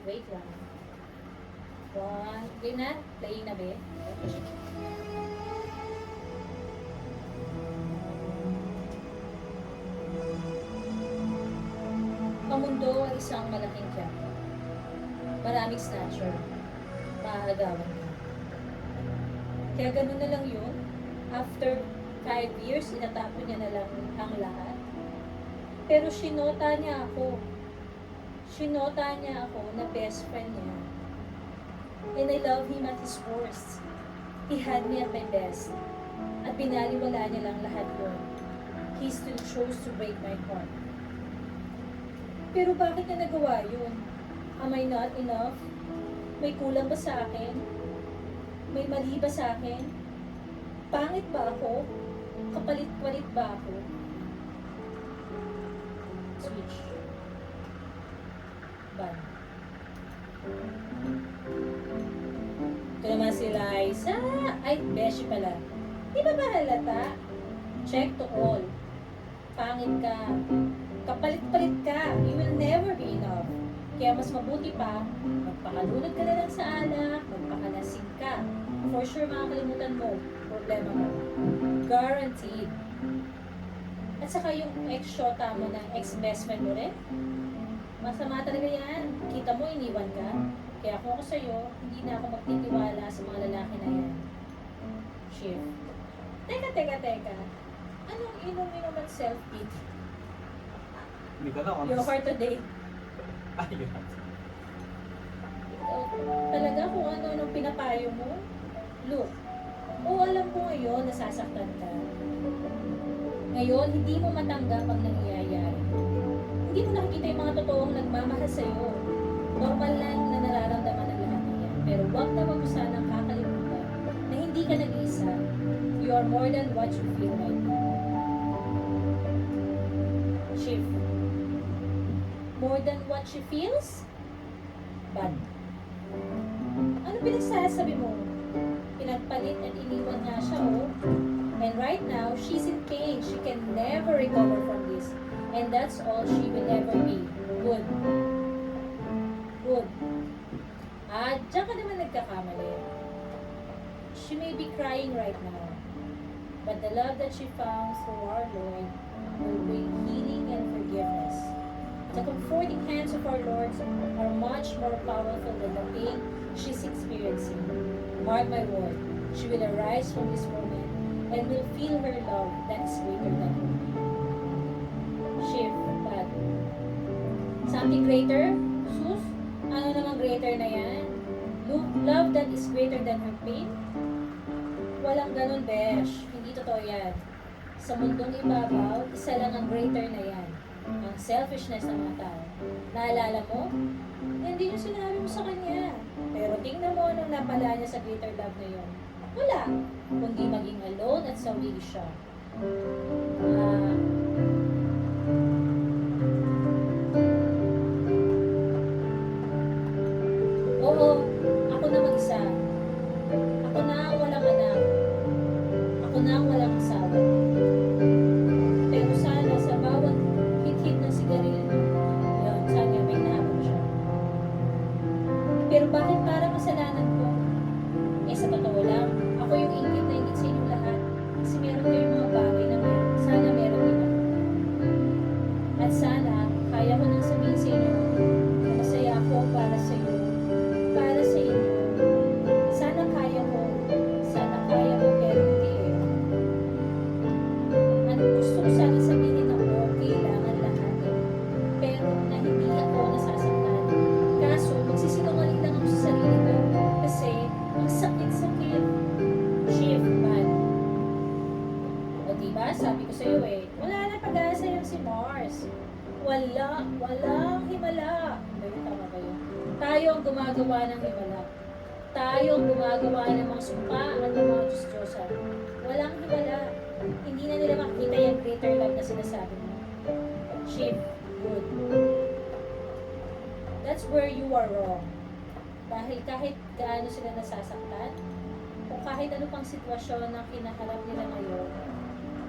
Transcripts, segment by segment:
Wait lang. One. Game na? Playing na ba? Ang mundo ay isang malaking tiyago. Maraming snatcher. Maaagawan ka. Kaya ganun na lang yun. After 5 years, inatapon niya na lang ang lahat. Pero sinota niya ako. Sinota niya ako na best friend niya. And I love him at his worst. He had me at my best. At binaliwala niya lang lahat yun. He still chose to break my heart. Pero bakit niya nagawa yun? Am I not enough? May kulang ba sa akin? May mali ba sa akin? Pangit ba ako? Kapalit-palit ba ako? Switch. Ban. Ito naman si Liza. Ay, beshi pala. Di ba ba halata? Check to all. Pangit ka. Kapalit-palit ka. You will never be enough. Kaya mas mabuti pa, magpakalunod ka na lang sa alak, magpakalasing ka. For sure, makakalimutan mo. Problema mo. Guaranteed. At saka yung ex-shota mo na ex-best friend mo rin, masama talaga yan. Kita mo, iniwan ka. Kaya kung ako sa'yo, hindi na ako magtitiwala sa mga lalaki na yan. Shift. Teka. Anong inom-inom at self-pity? Hindi ko na Your heart today. Ayun. Talaga kung ano-anong pinapayo mo? Look, alam ko ngayon nasasaktan ka. Ngayon, hindi mo matanggap ang nangyayari. Hindi mo nakikita yung mga totoong nagmamahal sa'yo. Normal lang na nararamdaman ng lahat ng yan. Pero wag mo sanang kakalimutan na hindi ka nag-iisa. You are more than what you feel right now. Shift. More than what she feels? Bad. Ano pinagsasabi mo? Pinagpalit at iniwan nga siya, oh. And right now, she's in pain. She can never recover from this. And that's all she will ever be. Good. Good. Diyan ka naman nagkakamali. She may be crying right now. But the love that she found through our Lord will bring healing and forgiveness. The comforting hands of our Lord are much more powerful than the pain she's experiencing. Mark my word, she will arise from this moment and will feel her love that is greater than her pain. Shift, bad. Something greater? Sus? Ano namang greater na yan? Love that is greater than her pain? Walang ganun, besh. Hindi totoo yan. Sa mundong ibabaw, isa lang ang greater na yan. Ang selfishness ng mga tao. Naalala mo? Hindi yung sinabi mo sa kanya. Pero tingnan mo anong napala niya sa greater love na yun. Wala. Kundi maging alone at sawili siya. Oo, ako na mag-isa. Ako na ang walang anak. Ako na ang walang asawa. Pero sana sa bawat hit-hit ng sigarilyo, yun, sana may nahabol siya. Pero bakit parang kasalanan ko? Sa totoo lang, ako yung ingit na ingit sa inyong lahat. Kasi meron kayong mga bagay na meron. Sana meron din ako. At sana, kaya ko nang sabihin sa inyo na masaya ako para sa iyo. Para sa inyo. Sana kaya ko. Sana kaya ko, pero hindi eh. Ano gusto ko sana sabihin ako, kailangan lahat eh. Pero na hindi ako nasasaktan. Kaso, magsisinungaling lang ako sa sarili ko. Kasi, ang sakit-sakit. Shift, bad. O diba, sabi ko sa'yo eh, wala na pag-asa yung si Mars. Walang himala. Pero tama ba yun? Tayo ang gumagawa ng himala. Tayo ang gumagawa ng mga sumpa at ng mga Diyos-Diyosan. Walang himala. Hindi na nila makikita yung greater love na sinasabi mo. Shift, good. That's where you are wrong. Dahil kahit gaano sila nasasaktan, o kahit ano pang sitwasyon na kinaharap nila ngayon,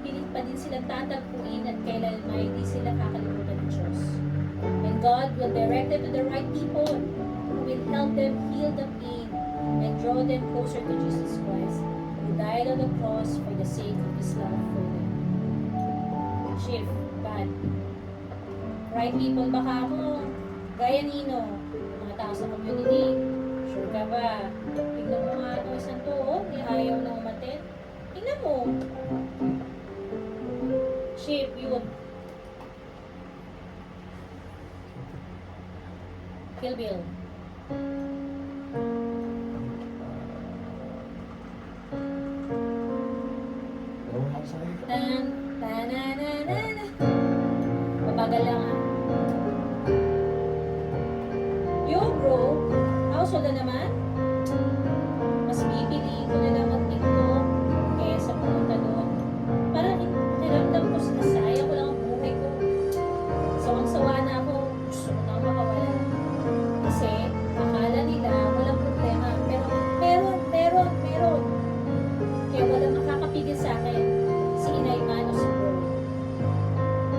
pilit pa din silang tatagpuin at kailanman hindi sila kakalimutan ng Diyos. And God will direct them to the right people. will help them heal the pain and draw them closer to Jesus Christ, who died on the cross for the sake of His love for them. Shift, bad. Right people, baka ako, gaya nino, yung mga tao sa community, sure ka ba? Tingnan mo nga itong isang to, oh, may ayaw na umatin. Tingnan mo. Shift, yun. Kill Bill. Oo, ako sa akin. Tan, tananana. Mabagal lang ah. Yo bro, household na naman. Mas bibili ko na lang mag-TikTok kaysa pumunta doon. Parang niramdam ko sinasaya ko lang ang buhay ko. Sawang-sawa na ako. Gusto ko na makawala. Kasi akala nila walang problema. Pero meron. Kaya walang makakapigil sa akin si Inay Man o si Bro.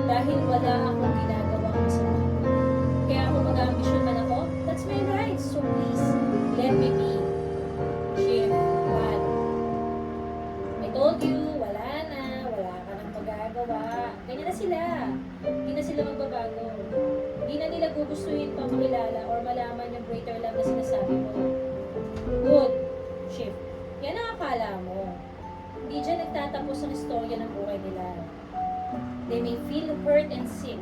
Dahil wala akong ginagawang masama. Kaya kung mag-ambisyon man ako, that's my right. So please, let me be. Shift, bad. I told you, wala ka nang magagawa. Ganyan na sila. Hindi na sila magbabago. Hindi na nila gugustuhin pa makilala or malaman yung greater love na sinasabi mo. Good. Shift. Yan ang akala mo. Hindi dyan nagtatapos ang istorya ng buhay nila. They may feel hurt and sick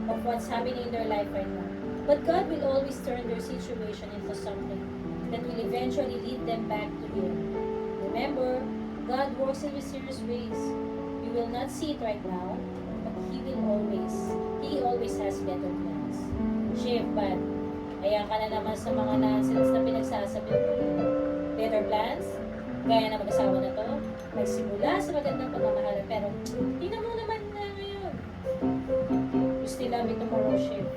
of what's happening in their life right now. But God will always turn their situation into something that will eventually lead them back to Him. Remember, God works in mysterious ways. You will not see it right now, but He always has better plans. Shift, bad. Ayan ka na naman sa mga nonsense na pinagsasabi mo. Better plans? Gaya na mag-asawa na to, nagsimula sa magandang pagmamahalan, pero tingnan mo naman na ngayon. You still love me tomorrow, Shift.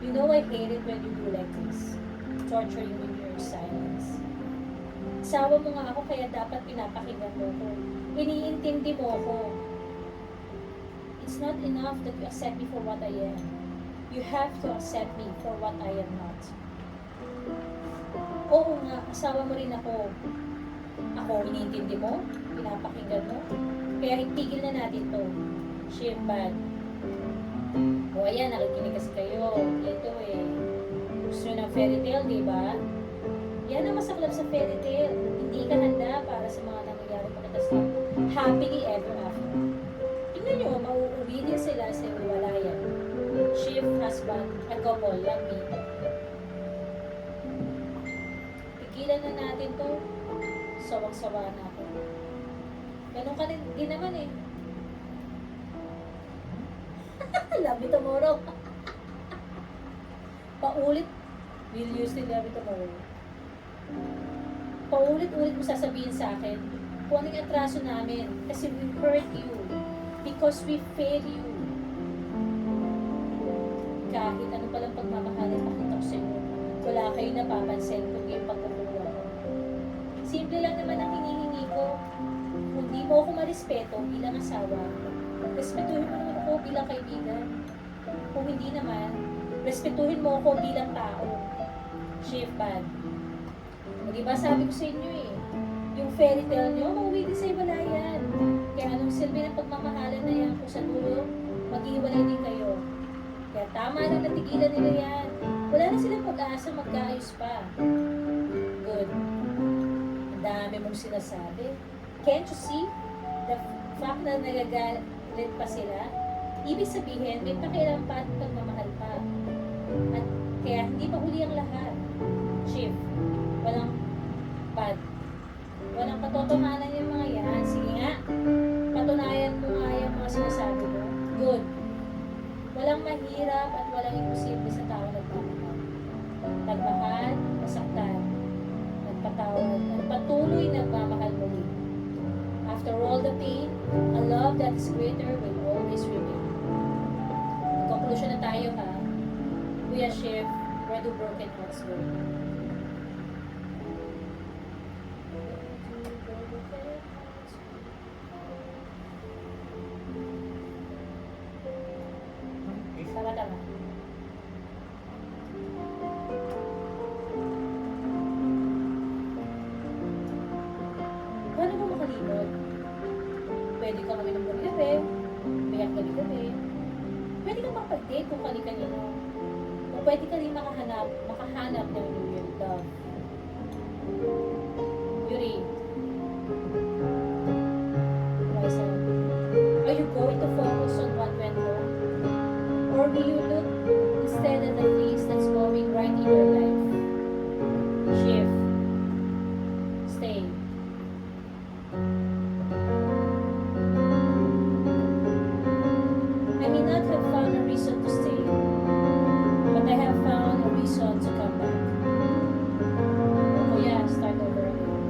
You know I hate it when you do like this. Torture you with your silence. Asawa mo nga ako kaya dapat pinapakinggan mo ko. Iniintindi mo ko. It's not enough that you accept me for what I am. You have to accept me for what I am not. Oo nga, asawa mo rin ako. Ako, iniintindi mo? Pinapakinggan mo? Kaya itigil na natin to. Shift, bad. O ayan, nakikinig kasi kayo. Ito eh. Gusto nyo ng fairy tale, di ba? Yan ang masaklap sa fairy tale. Hindi ka handa para sa mga nangyayari pagkatas na happily ever after. Tingnan nyo, mauuwi din sila sa iwalayan. Shift, husband, a couple, like me. Tigilan na natin to. Sawang-sawa na ako. Ganun ka din naman eh. Love me tomorrow. Paulit. Will you still love me tomorrow? Paulit-ulit mo sasabihin sa akin kung anong atraso namin kasi we hurt you because we fail you. Kahit ano palang pagmamahalin pakita ko sa inyo, wala kayo napapansin kung yung pagkukuha ko. Simple lang naman ang hinihingi ko. Kung di mo ako marespeto bilang asawa, respetuhin mo naman ako bilang kaibigan. Kung hindi naman, respetuhin mo ako bilang tao. Shift, bad. Diba sabi ko sa inyo eh, yung fairy tale nyo, mauwi din sa ibalayan. Kaya anong silbi ng pagmamahalan na yan kung sa dulo, maghiwalay din kayo. Kaya tama na natigilan nila yan. Wala na silang pag-asa magkaayos pa. Good. Ang dami mong sinasabi. Can't you see? The fact na nagagalit pa sila, ibig sabihin, may pakialam pa at pagmamahal pa. At kaya hindi pa huli ang lahat. Shift. Walang katotohanan yung mga yan. Sige nga, patunayan mo nga yung mga sinasabi mo. Good. Walang mahirap at walang imposible sa tao nagmamahal. Nagmahal, masaktan, nagpatawad, at patuloy nagmamahal muli. After all the pain, a love that is greater will always remain. Conclusion na tayo ha. Kuya Shift, where do broken hearts go? Paano mo makalimot? Pwede ka kami ng gabi-gabi, biyak gabi-gabi. Pwede ka makapag-date kung kani-kanino. O pwede ka rin makahanap ng real love. Yuri, Raisa, are you going to focus on what went wrong? Or will you look instead at the things that's going right in your life? Shift. Stay. I may not have found a reason to stay, but I have found a reason to come back. Oh yeah, start over again.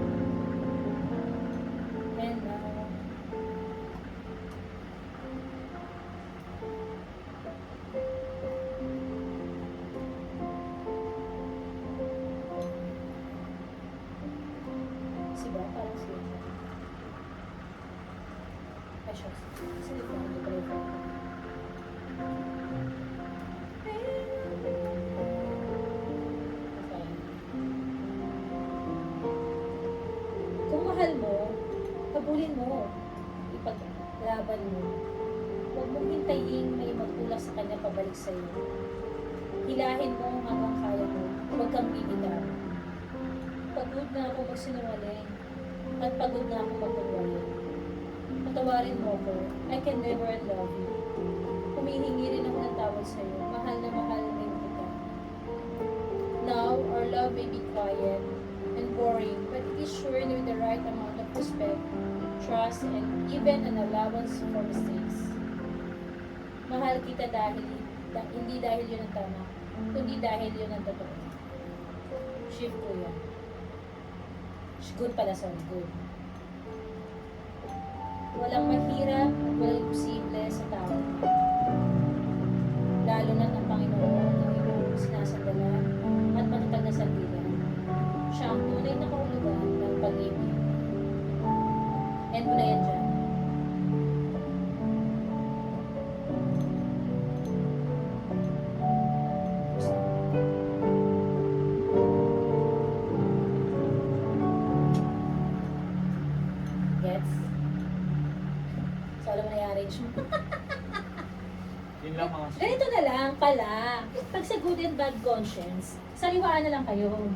And now, si ba? Parang si ay, shucks. Sino ba? Hindi pala yung phone ko. Okay. Kung mahal mo, habulin mo. Ipaglaban mo. Huwag mong hintayin may magtulak sa kanya pabalik sa iyo. Hilahin mo hanggang kaya mo. Huwag kang bibitaw. Pagod na ako magsinungaling. At pagod na ako magpagwaling. Patawarin mo ko. I can never love you. Humihingi rin ako ng tawad sa iyo. Mahal na mahal rin kita. Now, our love may be quiet and boring, but it is sure with the right amount of respect, trust, and even an allowance for mistakes. Mahal kita hindi dahil yun ang tama, kundi dahil yun ang totoo. Shift ko yan. Good pala, sorry, good. Walang mahirap at walang imposible sa tao. Lalo na ng Panginoon ang iyong sinasandalan at matatag na sandigan. Siya ang tunay na kahulugan ng pag-ibig. End ko na yan dyan. Gets? So, alam mo nangyari siya. Yun lang mga Ganito na lang pala. Pag sa good and bad conscience, sariwaan na lang kayo.